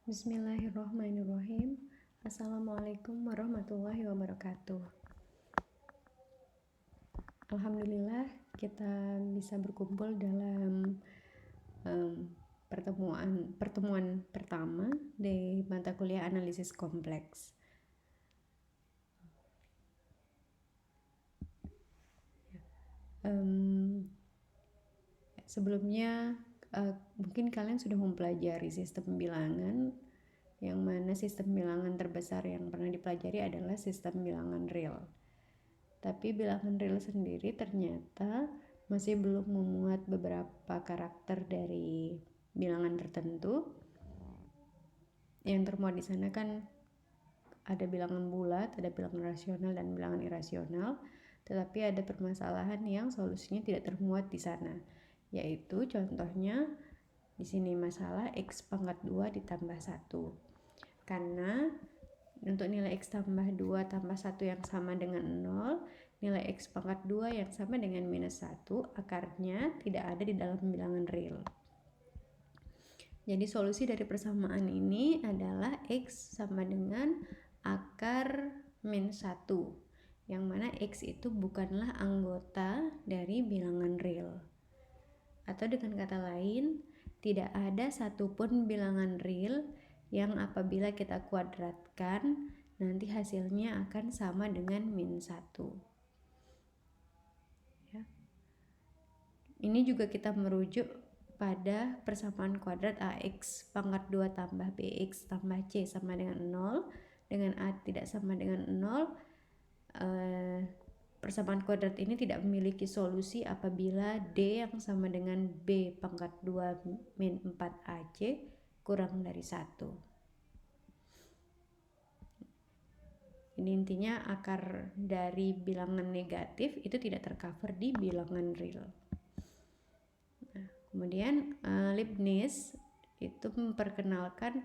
Bismillahirrahmanirrahim. Assalamualaikum warahmatullahi wabarakatuh. Alhamdulillah kita bisa berkumpul dalam pertemuan pertama di mata kuliah analisis kompleks. Sebelumnya mungkin kalian sudah mempelajari sistem bilangan, yang mana sistem bilangan terbesar yang pernah dipelajari adalah sistem bilangan real. Tapi bilangan real sendiri ternyata masih belum memuat beberapa karakter dari bilangan tertentu. Yang termuat di sana kan ada bilangan bulat, ada bilangan rasional dan bilangan irasional, tetapi ada permasalahan yang solusinya tidak termuat di sana, yaitu contohnya di sini masalah x pangkat 2 ditambah 1. Karena untuk nilai x tambah 2 tambah 1 yang sama dengan 0, nilai x pangkat 2 yang sama dengan minus 1 akarnya tidak ada di dalam bilangan real. Jadi solusi dari persamaan ini adalah x sama dengan akar min 1, yang mana x itu bukanlah anggota dari bilangan real. Atau dengan kata lain, tidak ada satupun bilangan real yang apabila kita kuadratkan nanti hasilnya akan sama dengan min 1. Ya. Ini juga kita merujuk pada persamaan kuadrat ax pangkat 2 tambah bx tambah c sama dengan 0, dengan a tidak sama dengan 0. Persamaan kuadrat ini tidak memiliki solusi apabila d yang sama dengan b pangkat 2 min 4ac kurang dari 1. Ini intinya akar dari bilangan negatif itu tidak tercover di bilangan real. Nah, kemudian Leibniz itu memperkenalkan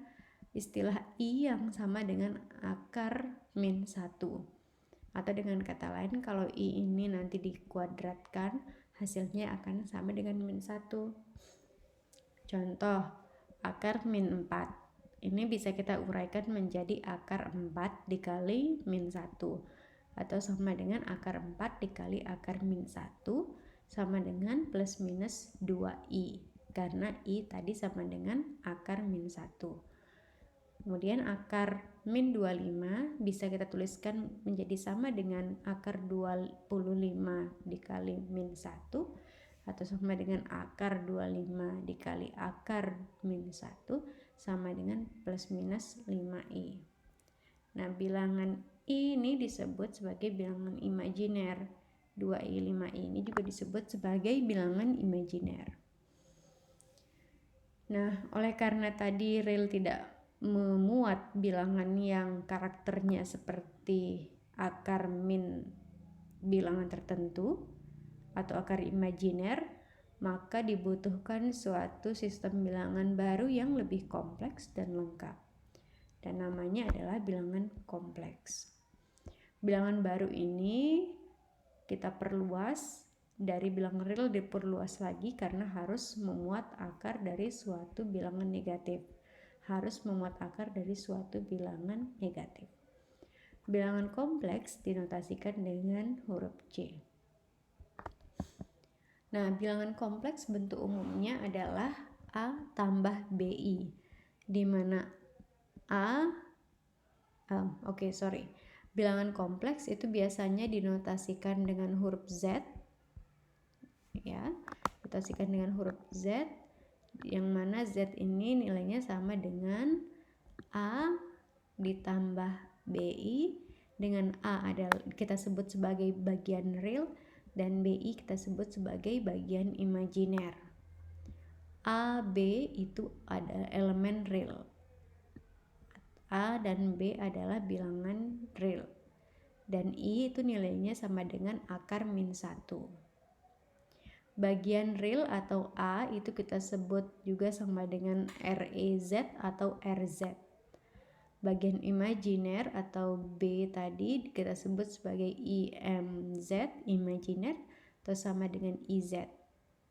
istilah I yang sama dengan akar min 1. Atau dengan kata lain, kalau I ini nanti dikuadratkan, hasilnya akan sama dengan min 1. Contoh, akar min 4. Ini bisa kita uraikan menjadi akar 4 dikali min 1. Atau sama dengan akar 4 dikali akar min 1 sama dengan plus minus 2i. Karena I tadi sama dengan akar min 1. Kemudian akar min 25 bisa kita tuliskan menjadi sama dengan akar 25 dikali min 1 atau sama dengan akar 25 dikali akar min 1 sama dengan plus minus 5i. Nah, bilangan I ini disebut sebagai bilangan imajiner. 2i 5i ini juga disebut sebagai bilangan imajiner. Nah, oleh karena tadi real tidak memuat bilangan yang karakternya seperti akar min bilangan tertentu atau akar imajiner, maka dibutuhkan suatu sistem bilangan baru yang lebih kompleks dan lengkap. Dan namanya adalah bilangan kompleks. Bilangan baru ini kita perluas, dari bilangan real diperluas lagi karena harus memuat akar dari suatu bilangan negatif. Harus memuat akar dari suatu bilangan negatif. Bilangan kompleks dinotasikan dengan huruf C. Nah, bilangan kompleks bentuk umumnya adalah A tambah BI, di mana bilangan kompleks itu biasanya dinotasikan dengan huruf Z, ya, dinotasikan dengan huruf Z, yang mana Z ini nilainya sama dengan A ditambah BI, dengan A adalah kita sebut sebagai bagian real dan BI kita sebut sebagai bagian imajiner. A, B itu ada elemen real. A dan B adalah bilangan real. Dan I itu nilainya sama dengan akar min 1. Bagian real atau A itu kita sebut juga sama dengan REZ atau RZ. Bagian imajiner atau B tadi kita sebut sebagai IMZ, imajiner, atau sama dengan IZ.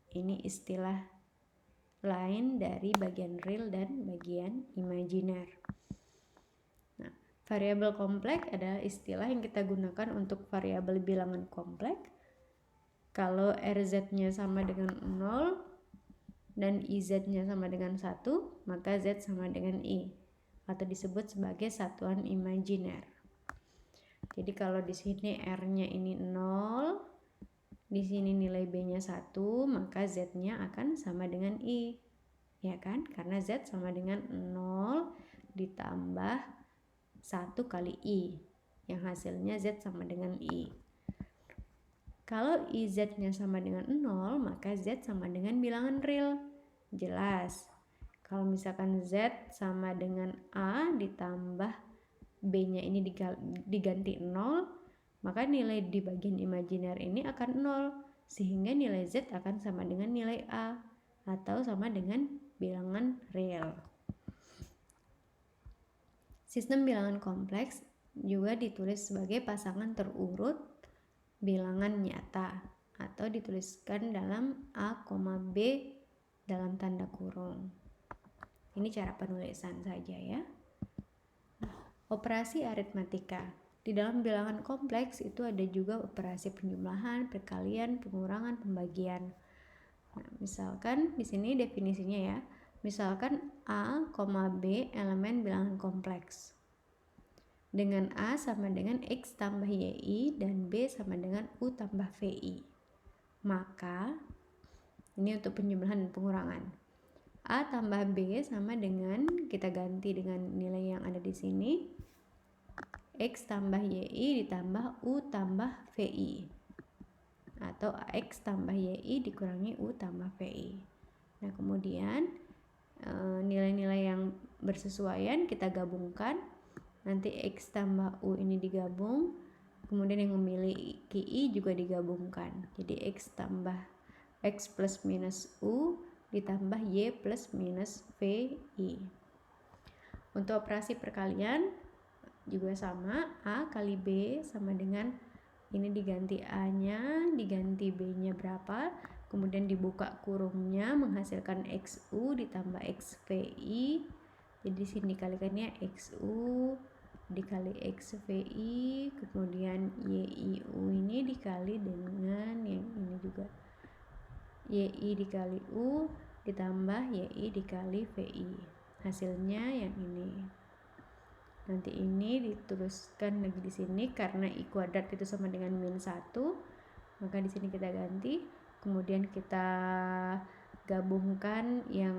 Ini istilah lain dari bagian real dan bagian imajiner. Nah, variabel kompleks adalah istilah yang kita gunakan untuk variabel bilangan kompleks. Kalau RZ-nya sama dengan 0 dan IZ-nya sama dengan 1, maka Z sama dengan I, atau disebut sebagai satuan imajiner. Jadi kalau di sini R-nya ini 0, di sini nilai B-nya 1, maka Z-nya akan sama dengan I. Ya kan? Karena Z sama dengan 0 ditambah 1 kali I. Yang hasilnya Z sama dengan I. Kalau IZ-nya sama dengan 0, maka Z sama dengan bilangan real. Jelas. Kalau misalkan Z sama dengan A ditambah B-nya ini diganti 0, maka nilai di bagian imajiner ini akan 0, sehingga nilai Z akan sama dengan nilai A atau sama dengan bilangan real. Sistem bilangan kompleks juga ditulis sebagai pasangan terurut bilangan nyata atau dituliskan dalam A, B dalam tanda kurung. Ini cara penulisan saja ya. Operasi aritmatika. Di dalam bilangan kompleks itu ada juga operasi penjumlahan, perkalian, pengurangan, pembagian. Nah, misalkan di sini definisinya ya. Misalkan A, B elemen bilangan kompleks. Dengan A sama dengan X tambah YI dan B sama dengan U tambah VI. Maka ini untuk penjumlahan dan pengurangan. A tambah B sama dengan, kita ganti dengan nilai yang ada di sini, X tambah YI ditambah U tambah VI, atau X tambah YI dikurangi U tambah VI. Nah, kemudian nilai-nilai yang bersesuaian kita gabungkan. Nanti X tambah U ini digabung, kemudian yang memiliki I juga digabungkan. Jadi X tambah X plus minus U ditambah Y plus minus VI. Untuk operasi perkalian juga sama, A kali B sama dengan, ini diganti A-nya, diganti B-nya berapa, kemudian dibuka kurungnya menghasilkan XU ditambah XVI. Jadi sini dikalikannya XU dikali XVI, kemudian YIU ini dikali dengan yang ini juga, YI dikali U ditambah YI dikali VI. Hasilnya yang ini. Nanti ini dituliskan lagi di sini karena I kuadrat itu sama dengan min 1, maka di sini kita ganti, kemudian kita gabungkan yang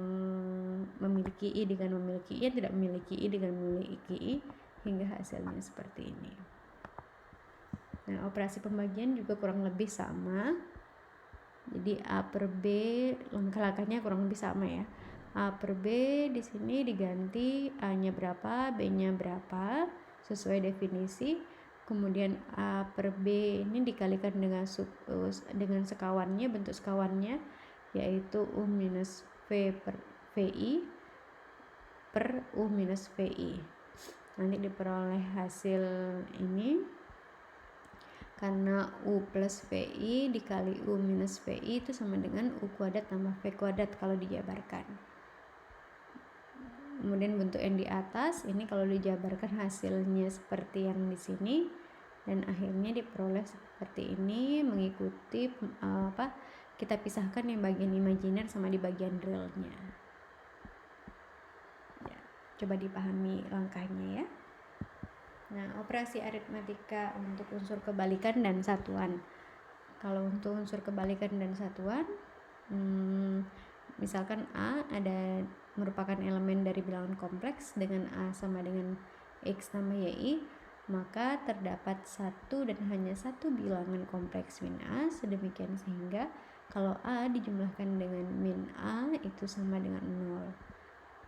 memiliki I dengan memiliki I, tidak memiliki I dengan memiliki I, hingga hasilnya seperti ini. Nah, operasi pembagian juga kurang lebih sama. Jadi A per B, langkah-langkahnya kurang lebih sama ya. A per B di sini diganti A-nya berapa, B-nya berapa sesuai definisi. Kemudian A per B ini dikalikan dengan sekawannya, bentuk sekawannya yaitu U minus V per VI per U minus VI. Nanti diperoleh hasil ini karena U plus VI dikali U minus VI itu sama dengan U kuadrat tambah V kuadrat kalau dijabarkan. Kemudian bentuk yang di atas ini kalau dijabarkan hasilnya seperti yang di sini, dan akhirnya diperoleh seperti ini mengikuti kita pisahkan yang bagian imajiner sama di bagian realnya. Ya, coba dipahami langkahnya ya. Nah, operasi aritmatika untuk unsur kebalikan dan satuan. Kalau untuk unsur kebalikan dan satuan, misalkan A ada merupakan elemen dari bilangan kompleks dengan A sama dengan X tambah YI, maka terdapat satu dan hanya satu bilangan kompleks min A, sedemikian sehingga kalau A dijumlahkan dengan min A itu sama dengan 0.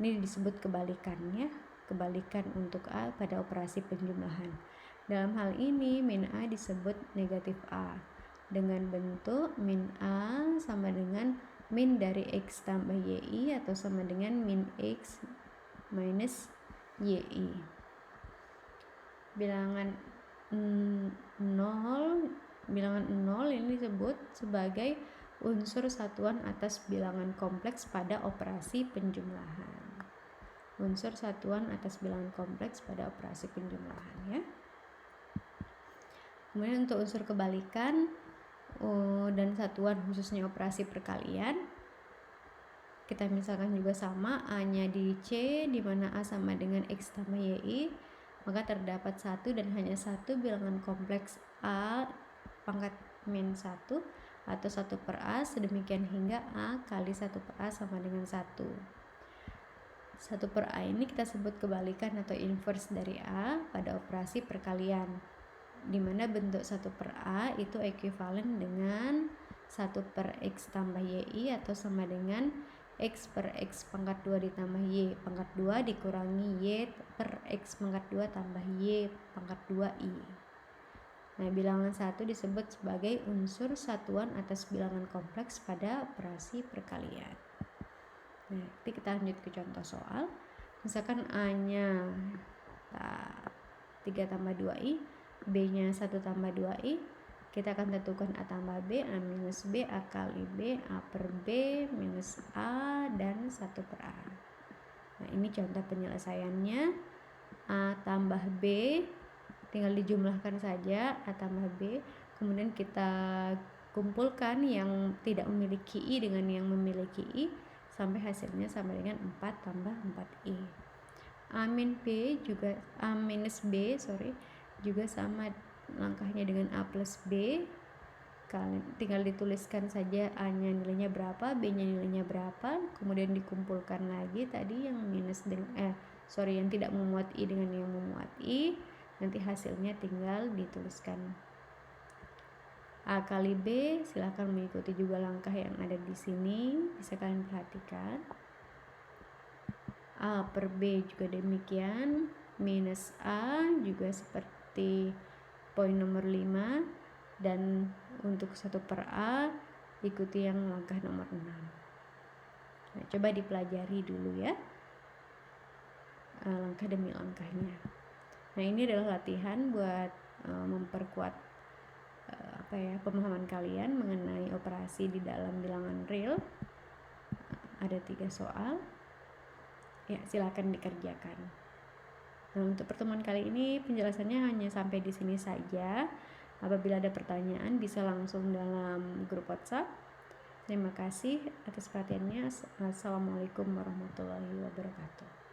Ini disebut kebalikan ya, kebalikan untuk A pada operasi penjumlahan. Dalam hal ini min A disebut negatif A dengan bentuk min A sama dengan min dari X tambah YI atau sama dengan min X minus YI. Bilangan 0 ini disebut sebagai unsur satuan atas bilangan kompleks pada operasi penjumlahan. Unsur satuan atas bilangan kompleks pada operasi penjumlahan ya. Kemudian untuk unsur kebalikan dan satuan khususnya operasi perkalian, kita misalkan juga sama, A-nya di C, di mana A sama dengan X tambah YI, maka terdapat satu dan hanya satu bilangan kompleks A pangkat min 1 atau 1 per A, sedemikian hingga A kali 1 per A sama dengan 1. 1 per A ini kita sebut kebalikan atau inverse dari A pada operasi perkalian, di mana bentuk 1 per A itu ekuivalen dengan 1 per X tambah YI atau sama dengan X per X pangkat 2 ditambah Y pangkat 2 dikurangi Y per X pangkat 2 tambah Y pangkat 2I. Nah, bilangan 1 disebut sebagai unsur satuan atas bilangan kompleks pada operasi perkalian. Nah, nanti kita lanjut ke contoh soal. Misalkan A-nya 3 tambah 2I, B-nya 1 tambah 2I, kita akan tentukan A tambah B, A minus B, A kali B, A per B, minus A, dan 1 per A. Nah, ini contoh penyelesaiannya. A tambah B, tinggal dijumlahkan saja A tambah B, kemudian kita kumpulkan yang tidak memiliki I dengan yang memiliki I, sampai hasilnya sama dengan 4 tambah 4I. A minus B juga sama langkahnya dengan A plus B. Tinggal dituliskan saja A-nya nilainya berapa, B-nya nilainya berapa, kemudian dikumpulkan lagi tadi yang yang tidak memuat I dengan yang memuat I, nanti hasilnya tinggal dituliskan. A kali B, silahkan mengikuti juga langkah yang ada di sini, bisa kalian perhatikan. A per B juga demikian, minus A juga seperti poin nomor 5, dan untuk 1 per A ikuti yang langkah nomor 6. Nah, coba dipelajari dulu ya, langkah demi langkahnya. Nah, ini adalah latihan buat memperkuat pemahaman kalian mengenai operasi di dalam bilangan real. Ada 3 soal ya, silakan dikerjakan. Nah, untuk pertemuan kali ini penjelasannya hanya sampai di sini saja. Apabila ada pertanyaan bisa langsung dalam grup WhatsApp. Terima kasih atas perhatiannya. Assalamualaikum warahmatullahi wabarakatuh.